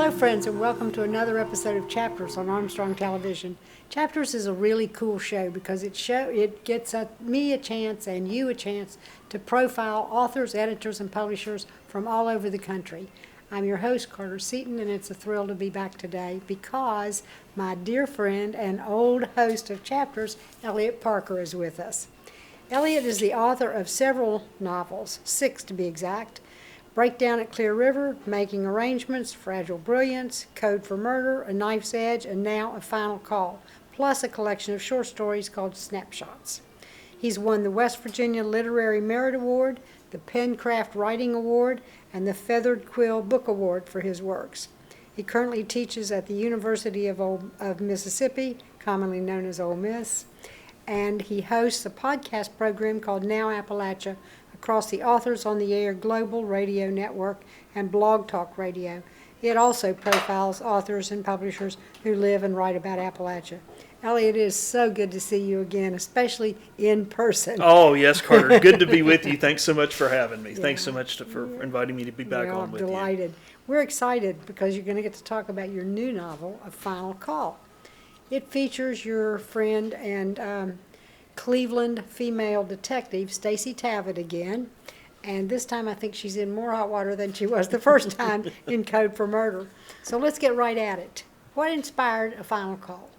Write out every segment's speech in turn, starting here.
Hello, friends, and welcome to another episode of Chapters on Armstrong Television. Chapters is a really cool show because it gets me a chance and you a chance to profile authors, editors, and publishers from all over the country. I'm your host, Carter Seaton, and it's a thrill to be back today because my dear friend and old host of Chapters, Eliot Parker, is with us. Eliot is the author of several novels, 6 to be exact: Breakdown at Clear River, Making Arrangements, Fragile Brilliance, Code for Murder, A Knife's Edge, and now A Final Call, plus a collection of short stories called Snapshots. He's won the West Virginia Literary Merit Award, the Pencraft Writing Award, and the Feathered Quill Book Award for his works. He currently teaches at the University of Mississippi, commonly known as Ole Miss, and he hosts a podcast program called Now Appalachia across the Authors on the Air Global Radio Network and Blog Talk Radio. It also profiles authors and publishers who live and write about Appalachia. Eliot, it is so good to see you again, especially in person. Oh, yes, Carter. Good to be with you. Thanks so much for having me. Yeah. Thanks so much for inviting me to be back on with delighted. You. We're excited because you're going to get to talk about your new novel, A Final Call. It features your friend and Cleveland female detective, Stacey Tavitt again, and this time I think she's in more hot water than she was the first time in Code for Murder. So let's get right at it. What inspired A Final Call?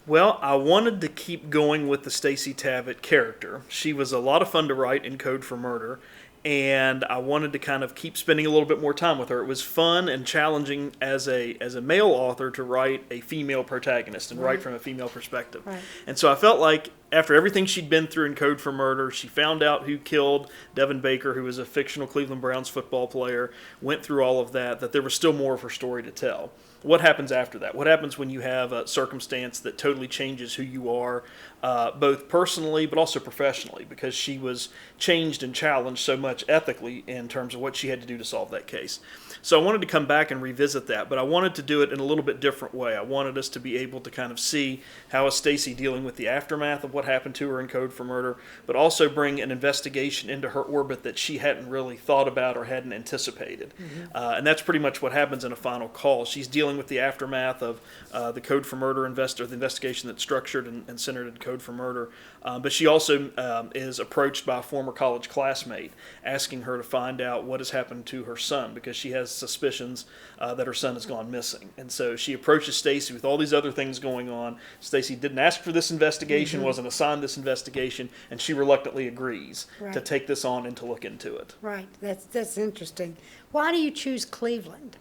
Well, I wanted to keep going with the Stacey Tavitt character. She was a lot of fun to write in Code for Murder, and I wanted to kind of keep spending a little bit more time with her. It was fun and challenging as a male author to write a female protagonist and write from a female perspective. Right. And so I felt like after everything she'd been through in Code for Murder, she found out who killed Devin Baker, who was a fictional Cleveland Browns football player, went through all of that there was still more of her story to tell. What happens after that? What happens when you have a circumstance that totally changes who you are, both personally but also professionally, because she was changed and challenged so much ethically in terms of what she had to do to solve that case. So I wanted to come back and revisit that, but I wanted to do it in a little bit different way. I wanted us to be able to kind of see how is Stacey dealing with the aftermath of what happened to her in Code for Murder, but also bring an investigation into her orbit that she hadn't really thought about or hadn't anticipated. Mm-hmm. And that's pretty much what happens in A Final Call. She's dealing with the aftermath of the Code for Murder the investigation that's structured and centered in Code for Murder. But she also is approached by a former college classmate asking her to find out what has happened to her son because she has suspicions that her son has gone missing. And so she approaches Stacey with all these other things going on. Stacey didn't ask for this investigation, wasn't assigned this investigation, and she reluctantly agrees to take this on and to look into it. Right. That's interesting. Why do you choose Cleveland?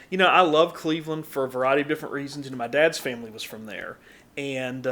You know, I love Cleveland for a variety of different reasons. You know, my dad's family was from there, and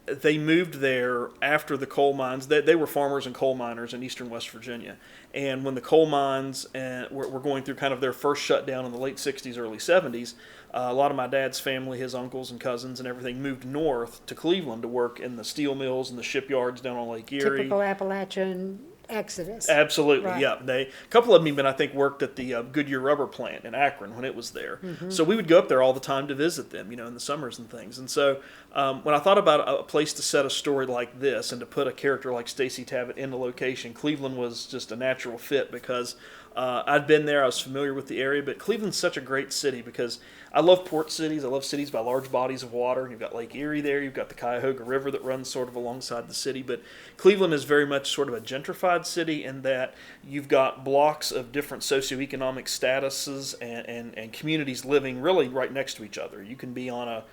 they moved there after the coal mines. They were farmers and coal miners in eastern West Virginia. And when the coal mines were going through kind of their first shutdown in the late 60s, early 70s, a lot of my dad's family, his uncles and cousins and everything, moved north to Cleveland to work in the steel mills and the shipyards down on Lake Erie. Typical Appalachian exodus. Absolutely, right. Yeah. A couple of them even, I think, worked at the Goodyear rubber plant in Akron when it was there. Mm-hmm. So we would go up there all the time to visit them, you know, in the summers and things. And so when I thought about a place to set a story like this and to put a character like Stacey Tavitt in the location, Cleveland was just a natural fit because I'd been there, I was familiar with the area, but Cleveland's such a great city because I love port cities. I love cities by large bodies of water. You've got Lake Erie there. You've got the Cuyahoga River that runs sort of alongside the city. But Cleveland is very much sort of a gentrified city in that you've got blocks of different socioeconomic statuses and communities living really right next to each other. You can be on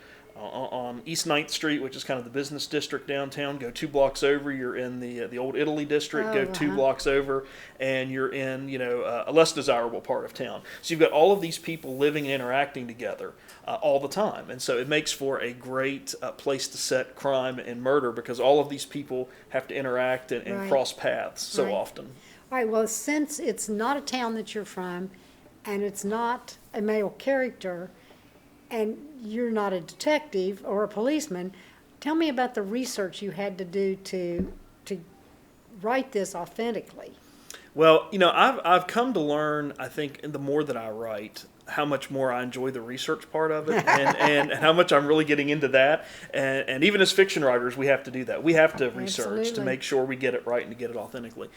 East 9th Street, which is kind of the business district downtown. Go 2 blocks over, you're in the Old Italy district. Go 2 blocks over, and you're in a less desirable part of town. So you've got all of these people living and interacting together all the time, and so it makes for a great place to set crime and murder because all of these people have to interact and cross paths so often. All right. Well, since it's not a town that you're from, and it's not a male character, and you're not a detective or a policeman, tell me about the research you had to do to write this authentically. Well, you know, I've come to learn, I think, the more that I write, how much more I enjoy the research part of it, and how much I'm really getting into that. And even as fiction writers, we have to do that. We have to research to Absolutely. make sure we get it right and to get it authentically.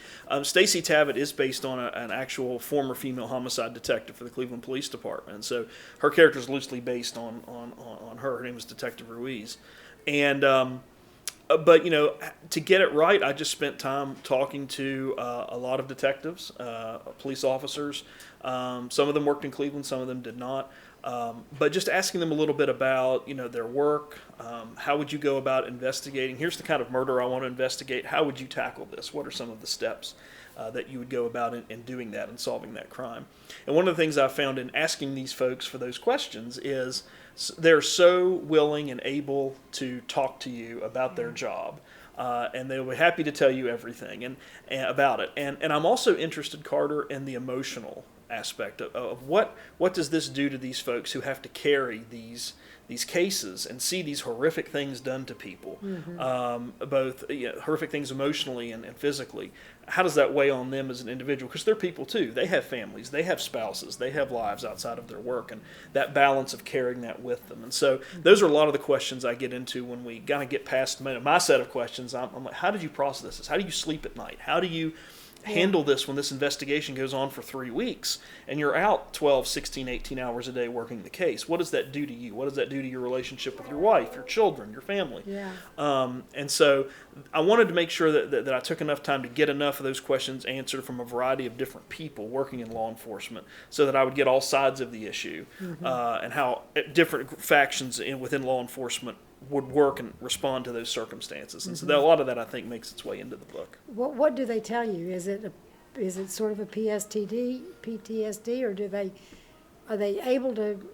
Stacey Tabbitt is based on an actual former female homicide detective for the Cleveland Police Department. And so her character is loosely based on her. Her name was Detective Ruiz. And but to get it right, I just spent time talking to a lot of detectives, police officers. Some of them worked in Cleveland, some of them did not. But just asking them a little bit about their work. How would you go about investigating? Here's the kind of murder I want to investigate. How would you tackle this? What are some of the steps that you would go about in doing that and solving that crime? And one of the things I found in asking these folks for those questions is they're so willing and able to talk to you about their job. And they'll be happy to tell you everything and about it. And I'm also interested, Carter, in the emotional aspect of what does this do to these folks who have to carry these cases and see these horrific things done to people, both horrific things emotionally and physically. How does that weigh on them as an individual? Because they're people too. They have families, they have spouses, they have lives outside of their work, and that balance of carrying that with them. And so those are a lot of the questions I get into when we kind of get past my set of questions. I'm like, how did you process this? How do you sleep at night? How do you handle this when this investigation goes on for 3 weeks and you're out 12, 16, 18 hours a day working the case? What does that do to you? What does that do to your relationship with your wife, your children, your family? Yeah. And so I wanted to make sure that I took enough time to get enough of those questions answered from a variety of different people working in law enforcement so that I would get all sides of the issue, and how different factions within law enforcement would work and respond to those circumstances. And so a lot of that, I think, makes its way into the book. What do they tell you? Is it sort of a PTSD, or are they able to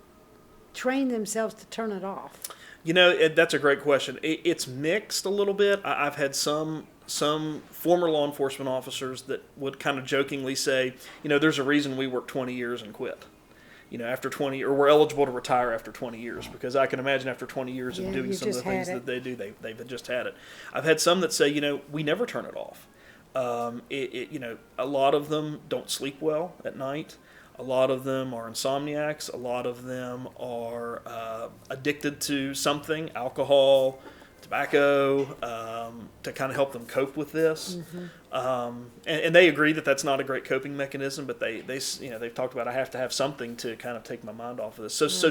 train themselves to turn it off? That's a great question. It's mixed a little bit. I've had some former law enforcement officers that would kind of jokingly say, there's a reason we work 20 years and quit. After 20, or we're eligible to retire after 20 years, because I can imagine after 20 years of doing some of the things that they do, they've just had it. I've had some that say, we never turn it off. A lot of them don't sleep well at night. A lot of them are insomniacs. A lot of them are addicted to something, alcohol, tobacco, to kind of help them cope with this. And they agree that that's not a great coping mechanism, but they've talked about, I have to have something to kind of take my mind off of this. So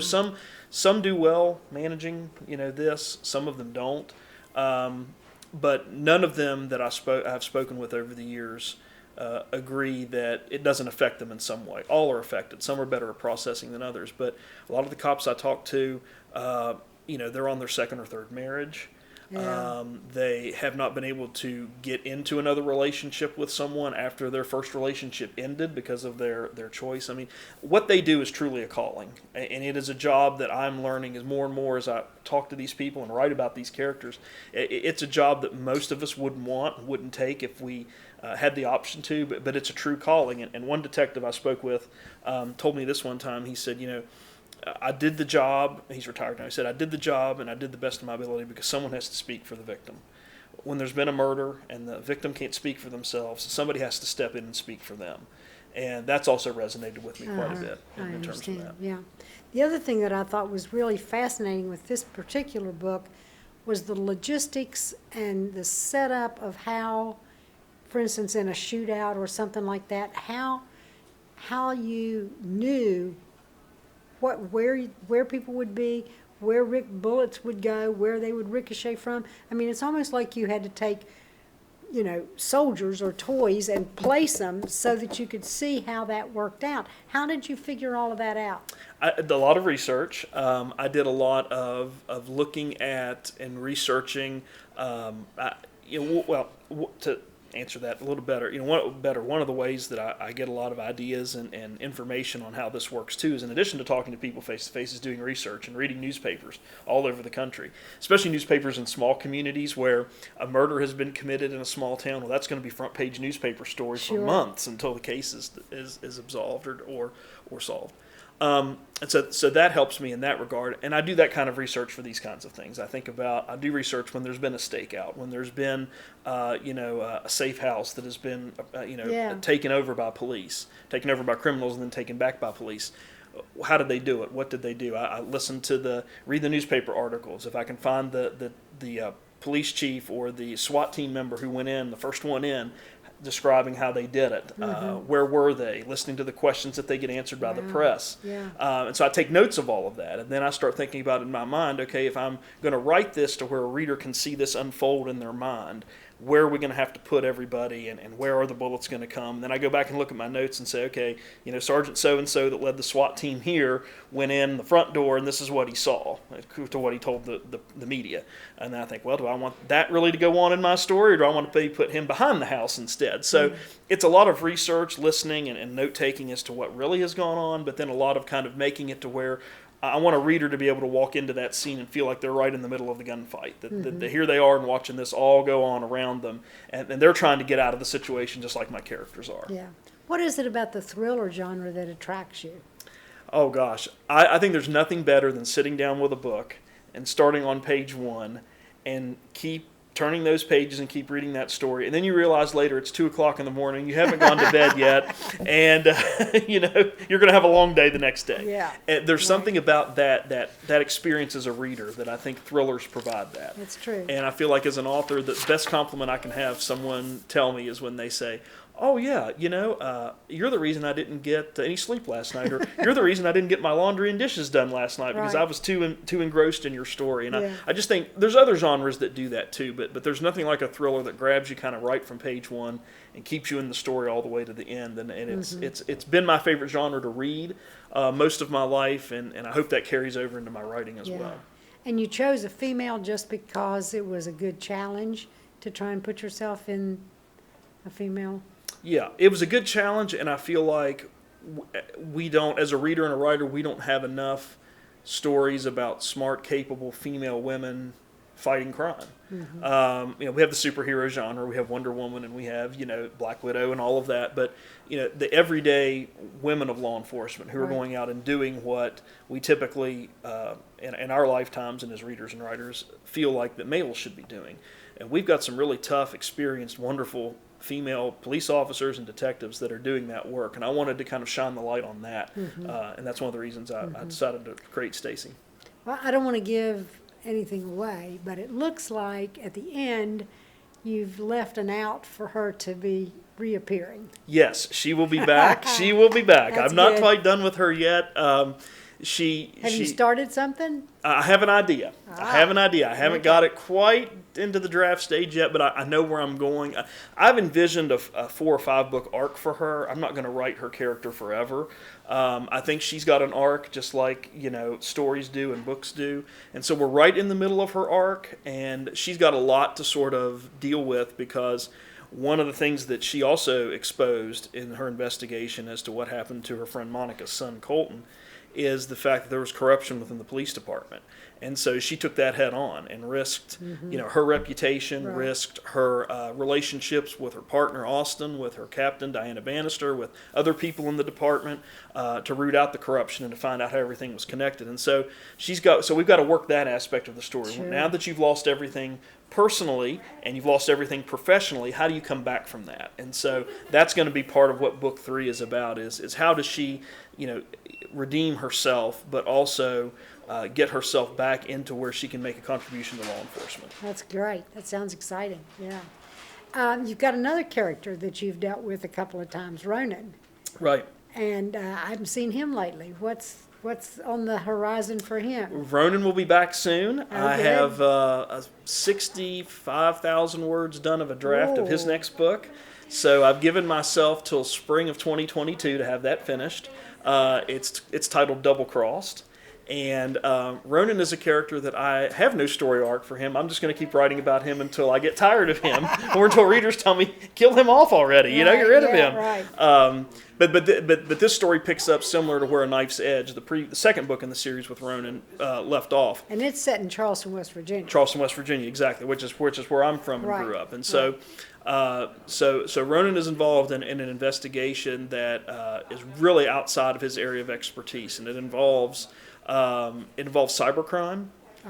some do well managing this, some of them don't, but none of them that I've spoken with over the years agree that it doesn't affect them in some way. All are affected. Some are better at processing than others, but a lot of the cops I talk to, they're on their second or third marriage. Yeah. They have not been able to get into another relationship with someone after their first relationship ended because of their choice. I mean, what they do is truly a calling, and it is a job that I'm learning as more and more as I talk to these people and write about these characters. It's a job that most of us wouldn't take if we had the option to, but it's a true calling. And one detective I spoke with told me this one time. He said, I did the job. He's retired now. He said, I did the job and I did the best of my ability because someone has to speak for the victim. When there's been a murder and the victim can't speak for themselves, somebody has to step in and speak for them. And that's also resonated with me quite a bit in terms of that. Yeah. The other thing that I thought was really fascinating with this particular book was the logistics and the setup of how, for instance, in a shootout or something like that, how you knew where people would be, where bullets would go, where they would ricochet from. I mean, it's almost like you had to take, soldiers or toys and place them so that you could see how that worked out. How did you figure all of that out? I did a lot of research. I did a lot of looking at and researching. To answer that a little better, one of the ways that I get a lot of ideas and information on how this works too is, in addition to talking to people face to face, is doing research and reading newspapers all over the country, especially newspapers in small communities where a murder has been committed in a small town. Well, that's going to be front page newspaper story for months until the case is absolved or solved. And so that helps me in that regard, and I do that kind of research for these kinds of things. I do research when there's been a stakeout, when there's been, a safe house that has been, taken over by police, taken over by criminals, and then taken back by police. how did they do it? What did they do? I listen to read the newspaper articles. If I can find the police chief or the SWAT team member who went in, the first one in, describing how they did it. Where were they? Listening to the questions that they get answered by the press. Yeah. And so I take notes of all of that, and then I start thinking about it in my mind, okay, if I'm going to write this to where a reader can see this unfold in their mind, where are we going to have to put everybody, and where are the bullets going to come? And then I go back and look at my notes and say, okay, Sergeant so-and-so that led the SWAT team here went in the front door, and this is what he saw, to what he told the media. And then I think, well, do I want that really to go on in my story, or do I want to put him behind the house instead? So it's a lot of research, listening, and note-taking as to what really has gone on, but then a lot of kind of making it to where I want a reader to be able to walk into that scene and feel like they're right in the middle of the gunfight. That here they are and watching this all go on around them, and they're trying to get out of the situation just like my characters are. Yeah. What is it about the thriller genre that attracts you? Oh gosh, I think there's nothing better than sitting down with a book and starting on page 1 and keep turning those pages and keep reading that story, and then you realize later it's 2:00 in the morning, you haven't gone to bed yet, and you're going to have a long day the next day. Yeah. And there's something about that experience as a reader that I think thrillers provide that. That's true. And I feel like as an author, the best compliment I can have someone tell me is when they say, oh yeah, you're the reason I didn't get any sleep last night, or you're the reason I didn't get my laundry and dishes done last night because I was too engrossed in your story. And I just think there's other genres that do that too, but there's nothing like a thriller that grabs you kind of right from page 1 and keeps you in the story all the way to the end. And it's been my favorite genre to read most of my life, and I hope that carries over into my writing as well. And you chose a female just because it was a good challenge to try and put yourself in a female? Yeah, it was a good challenge, and I feel like we don't, as a reader and a writer, we don't have enough stories about smart, capable female women fighting crime. We have the superhero genre, we have Wonder Woman, and we have, Black Widow and all of that, but, the everyday women of law enforcement who are going out and doing what we typically, in our lifetimes and as readers and writers, feel like that males should be doing. And we've got some really tough, experienced, wonderful female police officers and detectives that are doing that work, and I wanted to kind of shine the light on that, and that's one of the reasons I decided to create Stacy. Well, I don't want to give anything away, but it looks like at the end you've left an out for her to be reappearing. Yes, she will be back. She will be back. That's I'm not good. quite done with her yet. Have you started something? I have an idea. I haven't got it quite into the draft stage yet, but I know where I'm going. I've envisioned a 4 or 5 book arc for her. I'm not going to write her character forever. I think she's got an arc just like, stories do and books do. And so we're right in the middle of her arc, and she's got a lot to sort of deal with because one of the things that she also exposed in her investigation as to what happened to her friend Monica's son, Colton, is the fact that there was corruption within the police department. And so she took that head on and risked, her reputation, risked her relationships with her partner, Austin, with her captain, Diana Bannister, with other people in the department to root out the corruption and to find out how everything was connected. And so we've got to work that aspect of the story. Sure. Now that you've lost everything personally and you've lost everything professionally, how do you come back from that? And so that's going to be part of what book 3 is about, is how does she, redeem herself, but also get herself back into where she can make a contribution to law enforcement. That's great. That sounds exciting. Yeah. You've got another character that you've dealt with a couple of times, Ronan. Right. And I haven't seen him lately. What's on the horizon for him? Ronan will be back soon. Okay. I have 65,000 words done of a draft of his next book. So I've given myself till spring of 2022 to have that finished. It's titled Double Crossed. And Ronan is a character that I have no story arc for him. I'm just going to keep writing about him until I get tired of him, or until readers tell me, kill him off already. Get rid of him. Right. But this story picks up similar to where A Knife's Edge, the second book in the series with Ronan, left off. And it's set in Charleston, West Virginia. Charleston, West Virginia, exactly, which is where I'm from and grew up. And so Ronan is involved in an investigation that is really outside of his area of expertise, and it involves cybercrime.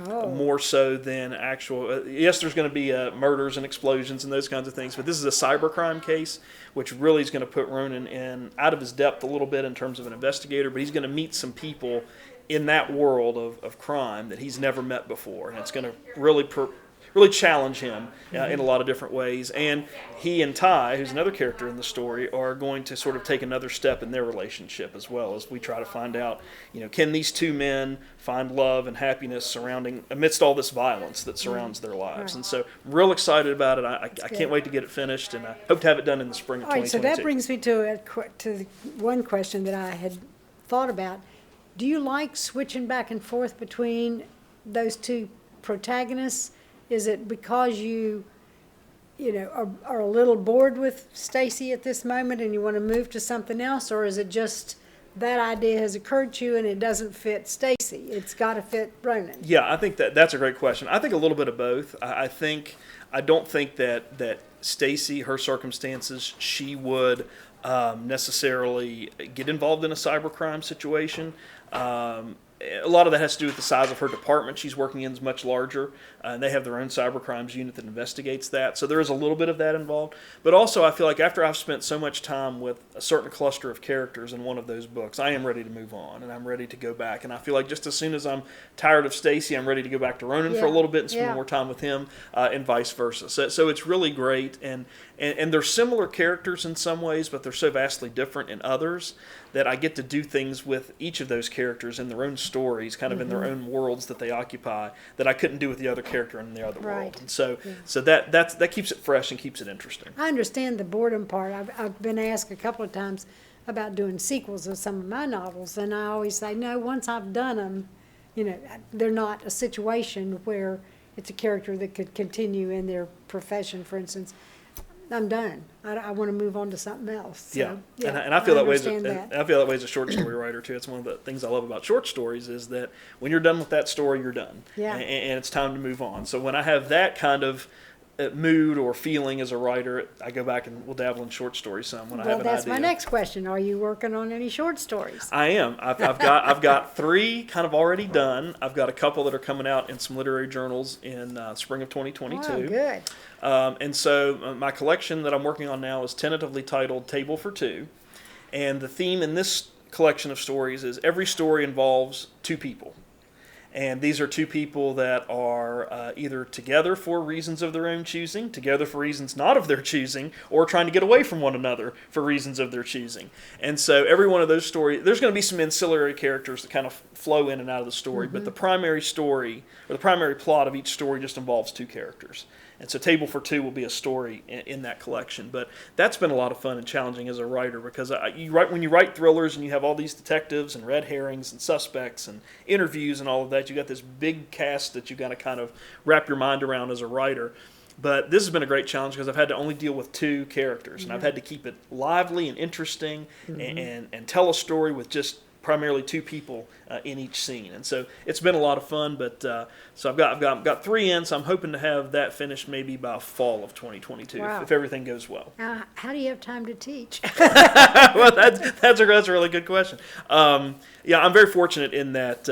more so than actual. Yes, there's going to be murders and explosions and those kinds of things, but this is a cybercrime case, which really is going to put Ronan in out of his depth a little bit in terms of an investigator. But he's going to meet some people in that world of crime that he's never met before, and it's going to really challenge him in a lot of different ways. And he and Ty, who's another character in the story, are going to sort of take another step in their relationship as well, as we try to find out, can these two men find love and happiness amidst all this violence that surrounds their lives. Right. And so real excited about it. I can't wait to get it finished, and I hope to have it done in the spring of 2022. All right, so that brings me to one question that I had thought about. Do you like switching back and forth between those two protagonists? Is it because you are a little bored with Stacy at this moment and you want to move to something else, or is it just that idea has occurred to you and it doesn't fit Stacy? It's got to fit Ronan. Yeah, I think that's a great question. I think a little bit of both. I don't think that Stacy, her circumstances, she would necessarily get involved in a cybercrime situation. A lot of that has to do with the size of her department she's working in is much larger, and they have their own cybercrimes unit that investigates that. So there is a little bit of that involved. But also I feel like after I've spent so much time with a certain cluster of characters in one of those books, I am ready to move on, and I'm ready to go back. And I feel like just as soon as I'm tired of Stacy, I'm ready to go back to Ronan for a little bit and spend more time with him, and vice versa. So it's really great. And they're similar characters in some ways, but they're so vastly different in others that I get to do things with each of those characters in their own stories, kind of in their own worlds that they occupy, that I couldn't do with the other character in the other world. And so that keeps it fresh and keeps it interesting. I understand the boredom part. I've been asked a couple of times about doing sequels of some of my novels, and I always say, no, once I've done them, they're not a situation where it's a character that could continue in their profession, for instance. I'm done. I want to move on to something else. So, and I feel that way. I feel that way as a short story writer too. It's one of the things I love about short stories is that when you're done with that story, you're done. Yeah. And it's time to move on. So when I have that kind of mood or feeling as a writer, I go back and we'll dabble in short stories some when I have an idea. Well, that's my next question. Are you working on any short stories? I am. I've got 3 kind of already done. I've got a couple that are coming out in some literary journals in spring of 2022. Oh, good. And so my collection that I'm working on now is tentatively titled Table for Two. And the theme in this collection of stories is every story involves 2 people. And these are 2 people that are either together for reasons of their own choosing, together for reasons not of their choosing, or trying to get away from one another for reasons of their choosing. And so every one of those stories, there's going to be some ancillary characters that kind of flow in and out of the story, but the primary story, or the primary plot of each story just involves 2 characters. And so Table for Two will be a story in that collection. But that's been a lot of fun and challenging as a writer because when you write thrillers and you have all these detectives and red herrings and suspects and interviews and all of that, you got this big cast that you got to kind of wrap your mind around as a writer. But this has been a great challenge because I've had to only deal with 2 characters. And I've had to keep it lively and interesting and tell a story with just primarily 2 people in each scene, and so it's been a lot of fun. But so I've got 3 in, so I'm hoping to have that finished maybe by fall of 2022 if everything goes well. How do you have time to teach? Well, that's a really good question. I'm very fortunate in that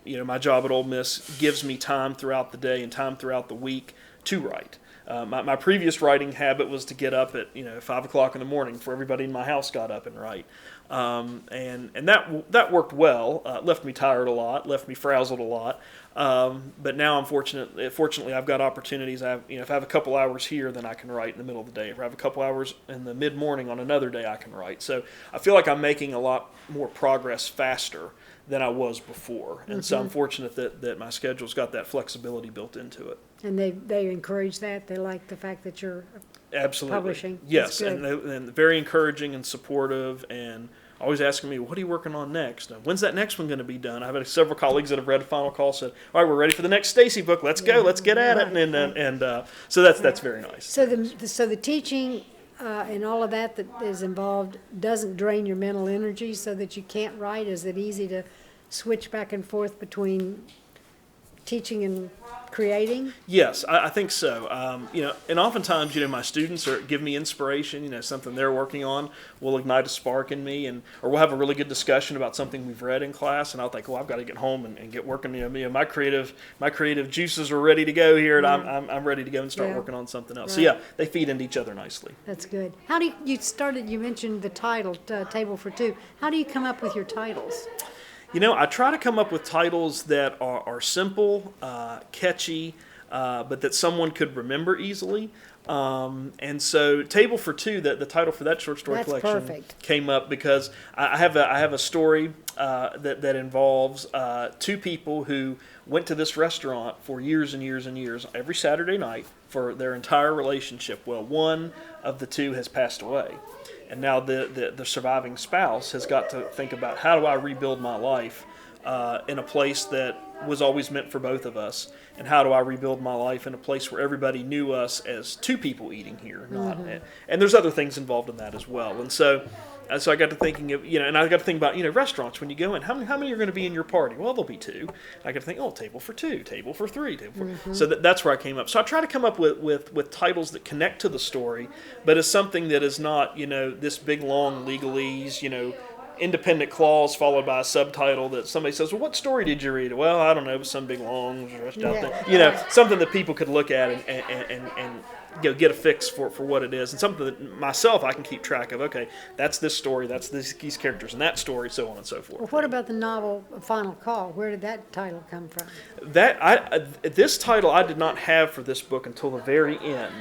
my job at Ole Miss gives me time throughout the day and time throughout the week to write. My previous writing habit was to get up at 5 o'clock in the morning before everybody in my house got up and write. And that worked well. Left me tired a lot, left me frazzled a lot. But now I'm fortunately I've got opportunities. If I have a couple hours here, then I can write in the middle of the day. If I have a couple hours in the mid-morning on another day, I can write. So I feel like I'm making a lot more progress faster than I was before. And so I'm fortunate that my schedule's got that flexibility built into it. And they encourage that? They like the fact that you're publishing? Yes, and they're very encouraging and supportive and always asking me, what are you working on next? When's that next one going to be done? I've had several colleagues that have read Final Call said, all right, we're ready for the next Stacy book. Let's go. Let's get at it. And so that's very nice. So the teaching and all of that is involved doesn't drain your mental energy so that you can't write? Is it easy to switch back and forth between teaching and creating? Yes, I think so. And oftentimes, my students give me inspiration. Something they're working on will ignite a spark in me, or we'll have a really good discussion about something we've read in class, and I'll think, well, I've got to get home and get working. My creative juices are ready to go here, and I'm ready to go and start working on something else. Right. So they feed into each other nicely. That's good. How do you mentioned the title, Table for Two. How do you come up with your titles? I try to come up with titles that are simple, catchy, but that someone could remember easily. And so, Table for Two, the title for that short story collection, perfect. Came up because I have a story that involves two people who went to this restaurant for years and years and years every Saturday night for their entire relationship. Well, one of the two has passed away. And now the surviving spouse has got to think about, how do I rebuild my life in a place that was always meant for both of us? And how do I rebuild my life in a place where everybody knew us as two people eating here? And there's other things involved in that as well. And so I got to thinking of, and I got to think about, restaurants, when you go in, how many are going to be in your party? Well, there'll be two. I got to think, table for two, table for three, table for... So that's where I came up. So I try to come up with titles that connect to the story, but as something that is not, this big, long legalese, independent clause followed by a subtitle that somebody says, well, what story did you read? Well, I don't know, it was some big, long, something that people could look at and get a fix for what it is, and something that myself I can keep track of. Okay, that's this story, that's these characters, and that story, so on and so forth. Well, what about the novel Final Call? Where did that title come from? This title I did not have for this book until the very end.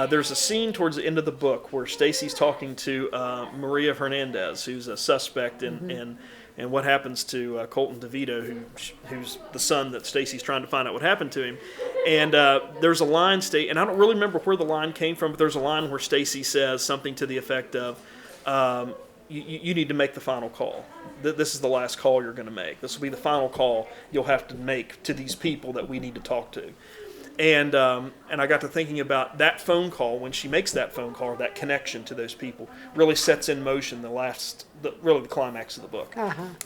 There's a scene towards the end of the book where Stacy's talking to Maria Hernandez, who's a suspect in what happens to Colton DeVito, who's the son that Stacy's trying to find out what happened to him. And there's a line, and I don't really remember where the line came from, but there's a line where Stacy says something to the effect of, you need to make the final call. This is the last call you're going to make. This will be the final call you'll have to make to these people that we need to talk to. And I got to thinking about that phone call. When she makes that phone call, or that connection to those people, really sets in motion the climax of the book.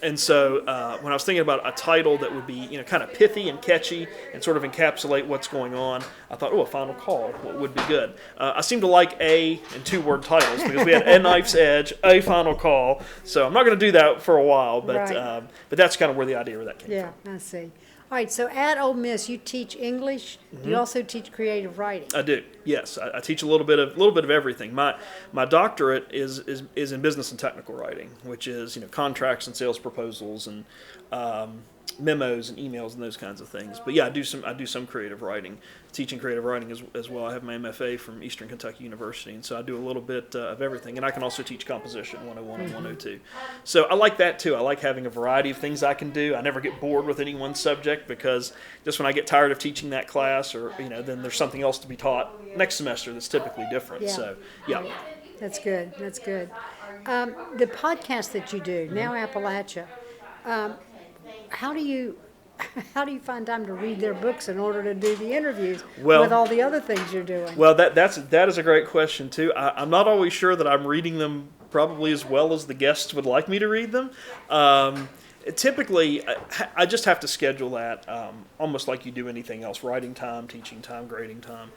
And so when I was thinking about a title that would be kind of pithy and catchy and sort of encapsulate what's going on, I thought, a final call would be good. I seem to like a and two-word titles because we had A Knife's Edge, A Final Call. So I'm not going to do that for a while, but that's kind of where the idea of that came from. Yeah, I see. All right, so at Ole Miss, you teach English. Do you also teach creative writing? I do. Yes, I teach a little bit of everything. My doctorate is in business and technical writing, which is contracts and sales proposals and memos and emails and those kinds of things. But I do some creative writing, teaching creative writing as well. I have my MFA from Eastern Kentucky University, and so I do a little bit of everything. And I can also teach composition 101 and 102. So I like that too. I like having a variety of things I can do. I never get bored with any one subject, because just when I get tired of teaching that class, or then there's something else to be taught next semester that's typically different. Yeah. So That's good. That's good. The podcast that you do now, Appalachia. How do you find time to read their books in order to do the interviews with all the other things you're doing? Well, that is a great question too. I'm not always sure that I'm reading them probably as well as the guests would like me to read them. Typically, I just have to schedule that almost like you do anything else: writing time, teaching time, grading time.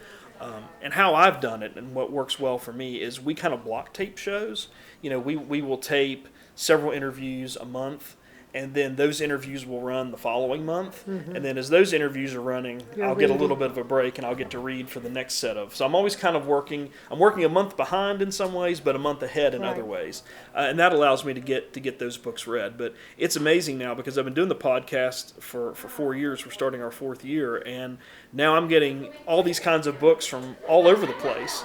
And how I've done it, and what works well for me, is we kind of block tape shows. We will tape several interviews a month, and then those interviews will run the following month. And then as those interviews are running, I'll get a little bit of a break, and I'll get to read for the next set of. So I'm always kind of working a month behind in some ways, but a month ahead in other ways. And that allows me to get those books read. But it's amazing now, because I've been doing the podcast for 4 years. We're starting our 4th year, and now I'm getting all these kinds of books from all over the place.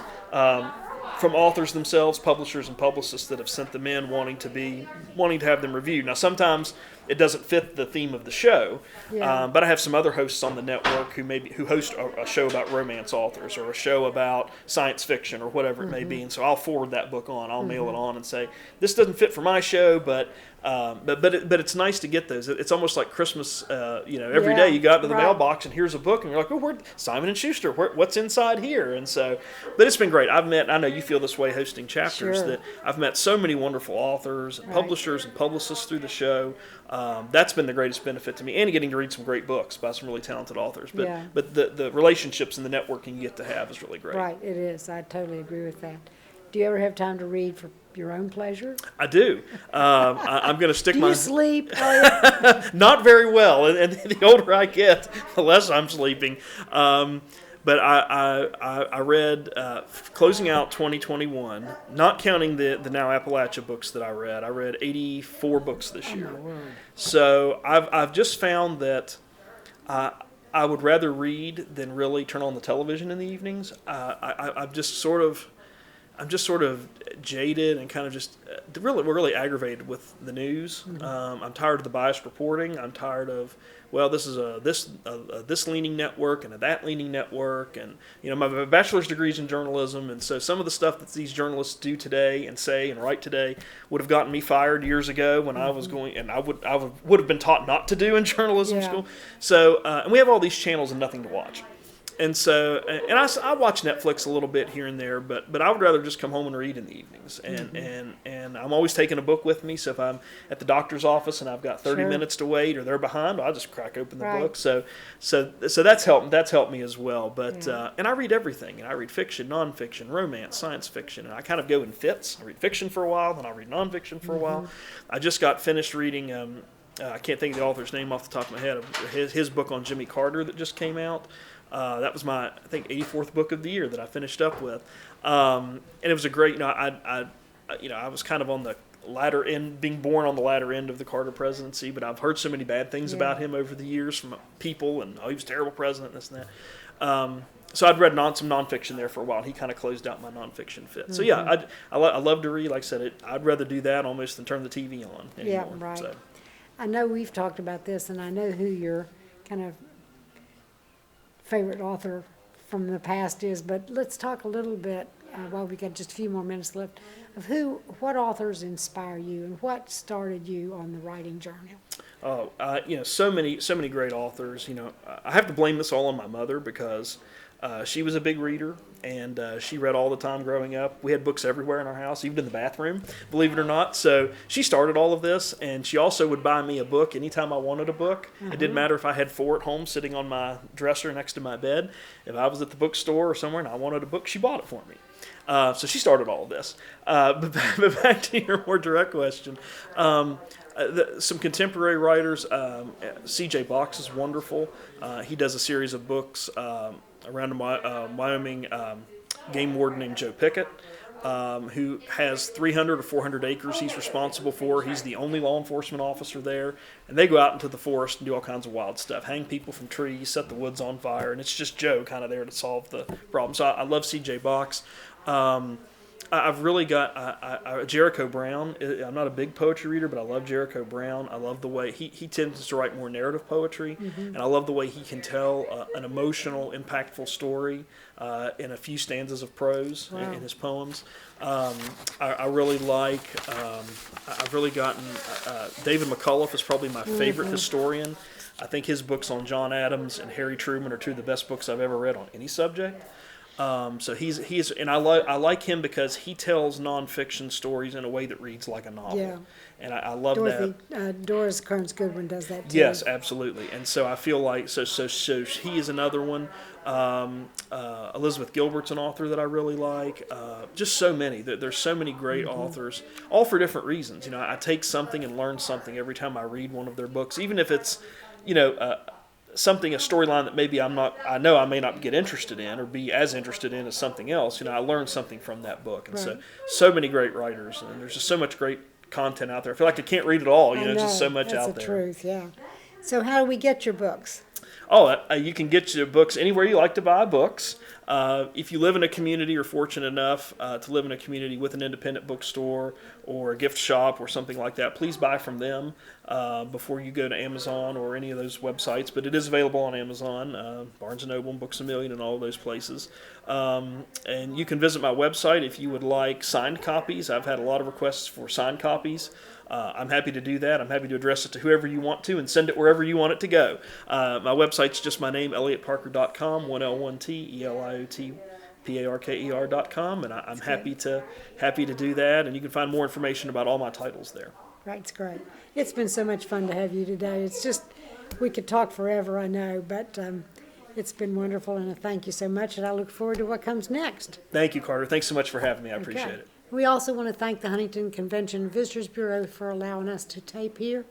From authors themselves, publishers and publicists that have sent them in wanting to have them reviewed. Now, sometimes it doesn't fit the theme of the show, but I have some other hosts on the network who host a show about romance authors, or a show about science fiction, or whatever it may be. And so I'll forward that book on. I'll mail it on and say, this doesn't fit for my show, but it's nice to get those. It's almost like Christmas. Every day you go out to the mailbox and here's a book, and you're like, where's Simon and Schuster? What's inside here? And so, but it's been great. I know you feel this way hosting chapters, that I've met so many wonderful authors and publishers and publicists through the show. That's been the greatest benefit to me, and getting to read some great books by some really talented authors. But Yeah. but the relationships and the networking you get to have is really great. Right, it is. I totally agree with that. Do you ever have time to read for your own pleasure? I do. I'm going to stick Do my you sleep, Eliot? not very well, and the older I get, the less I'm sleeping. But I read, closing out 2021, not counting the now Appalachia books that I read 84 books this year. My word. So I've just found that I would rather read than really turn on the television in the evenings. I'm just sort of jaded and kind of just really aggravated with the news. I'm tired of the biased reporting. I'm tired of, well, this is this leaning network and a that leaning network, and my bachelor's degree is in journalism, and so some of the stuff that these journalists do today and say and write today would have gotten me fired years ago when I was going, and I would have been taught not to do in journalism school. So and we have all these channels and nothing to watch. And so, and I watch Netflix a little bit here and there, but I would rather just come home and read in the evenings. And I'm always taking a book with me. So if I'm at the doctor's office and I've got 30 minutes to wait, or they're behind, I'll just crack open the book. So that's helped me as well. But and I read everything. And I read fiction, nonfiction, romance, science fiction, and I kind of go in fits. I read fiction for a while, then I read nonfiction for a while. I just got finished reading. I can't think of the author's name off the top of my head. His book on Jimmy Carter that just came out. That was my, I think, 84th book of the year that I finished up with, and it was a great. I was kind of on the latter end, being born on the latter end of the Carter presidency, but I've heard so many bad things about him over the years from people, and he was a terrible president, and this and that. So I'd read some nonfiction there for a while. And he kind of closed out my nonfiction fit. So yeah, I love to read. Like I said, I'd rather do that almost than turn the TV on anymore. Yeah, right. So. I know we've talked about this, and I know who your kind of favorite author from the past is, but let's talk a little bit, while we got just a few more minutes left, of what authors inspire you and what started you on the writing journey. Oh, so many great authors. I have to blame this all on my mother because she was a big reader, and she read all the time growing up. We had books everywhere in our house, even in the bathroom, believe it or not. So she started all of this, and she also would buy me a book anytime I wanted a book. It didn't matter if I had 4 at home sitting on my dresser next to my bed. If I was at the bookstore or somewhere and I wanted a book, she bought it for me. So she started all of this. But back to your more direct question. Some contemporary writers, C.J. Box is wonderful. He does a series of books around a Wyoming game warden named Joe Pickett, who has 300 or 400 acres he's responsible for. He's the only law enforcement officer there, and they go out into the forest and do all kinds of wild stuff, hang people from trees, set the woods on fire, and it's just Joe kind of there to solve the problem. So I love C.J. Box. I've really got Jericho Brown. I'm not a big poetry reader, but I love Jericho Brown. I love the way he tends to write more narrative poetry, and I love the way he can tell an emotional, impactful story in a few stanzas of prose in his poems. I really like. I've really gotten David Mcauliffe is probably my favorite historian. I think his books on John Adams and Harry Truman are 2 of the best books I've ever read on any subject. So he's and I like him because he tells nonfiction stories in a way that reads like a novel. Yeah. And I love that. Doris Kearns Goodwin does that too. Yes, absolutely. And so I feel like so he is another one. Elizabeth Gilbert's an author that I really like. Just so many. There's so many great authors, all for different reasons. I take something and learn something every time I read one of their books, even if it's something, a storyline that maybe I know I may not get interested in or be as interested in as something else. I learned something from that book. And so many great writers, and there's just so much great content out there. I feel like I can't read it all, there's just so much out there. That's the truth, yeah. So how do we get your books? You can get your books anywhere you like to buy books. If you live in a community or fortunate enough to live in a community with an independent bookstore or a gift shop or something like that, please buy from them before you go to Amazon or any of those websites. But it is available on Amazon, Barnes & Noble, and Books A Million, and all of those places. And you can visit my website if you would like signed copies. I've had a lot of requests for signed copies. I'm happy to do that. I'm happy to address it to whoever you want to and send it wherever you want it to go. My website's just my name, EliotParker.com, 1L1T, ELIOTPARKER.com, and I'm happy to do that. And you can find more information about all my titles there. Right, it's great. It's been so much fun to have you today. It's just, we could talk forever, I know, but it's been wonderful, and I thank you so much, and I look forward to what comes next. Thank you, Carter. Thanks so much for having me. I appreciate it. We also want to thank the Huntington Convention and Visitors Bureau for allowing us to tape here,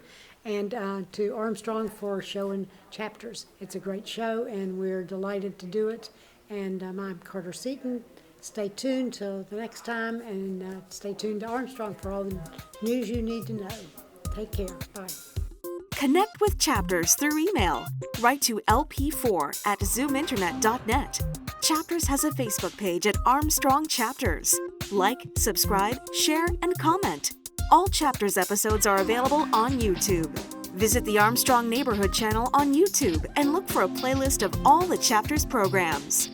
and to Armstrong for showing Chapters. It's a great show, and we're delighted to do it. And I'm Carter Seaton. Stay tuned till the next time, and stay tuned to Armstrong for all the news you need to know. Take care. Bye. Connect with Chapters through email. Write to lp4@zoominternet.net. Chapters has a Facebook page at Armstrong Chapters. Like, subscribe, share, and comment. All Chapters episodes are available on YouTube. Visit the Armstrong Neighborhood channel on YouTube and look for a playlist of all the Chapters programs.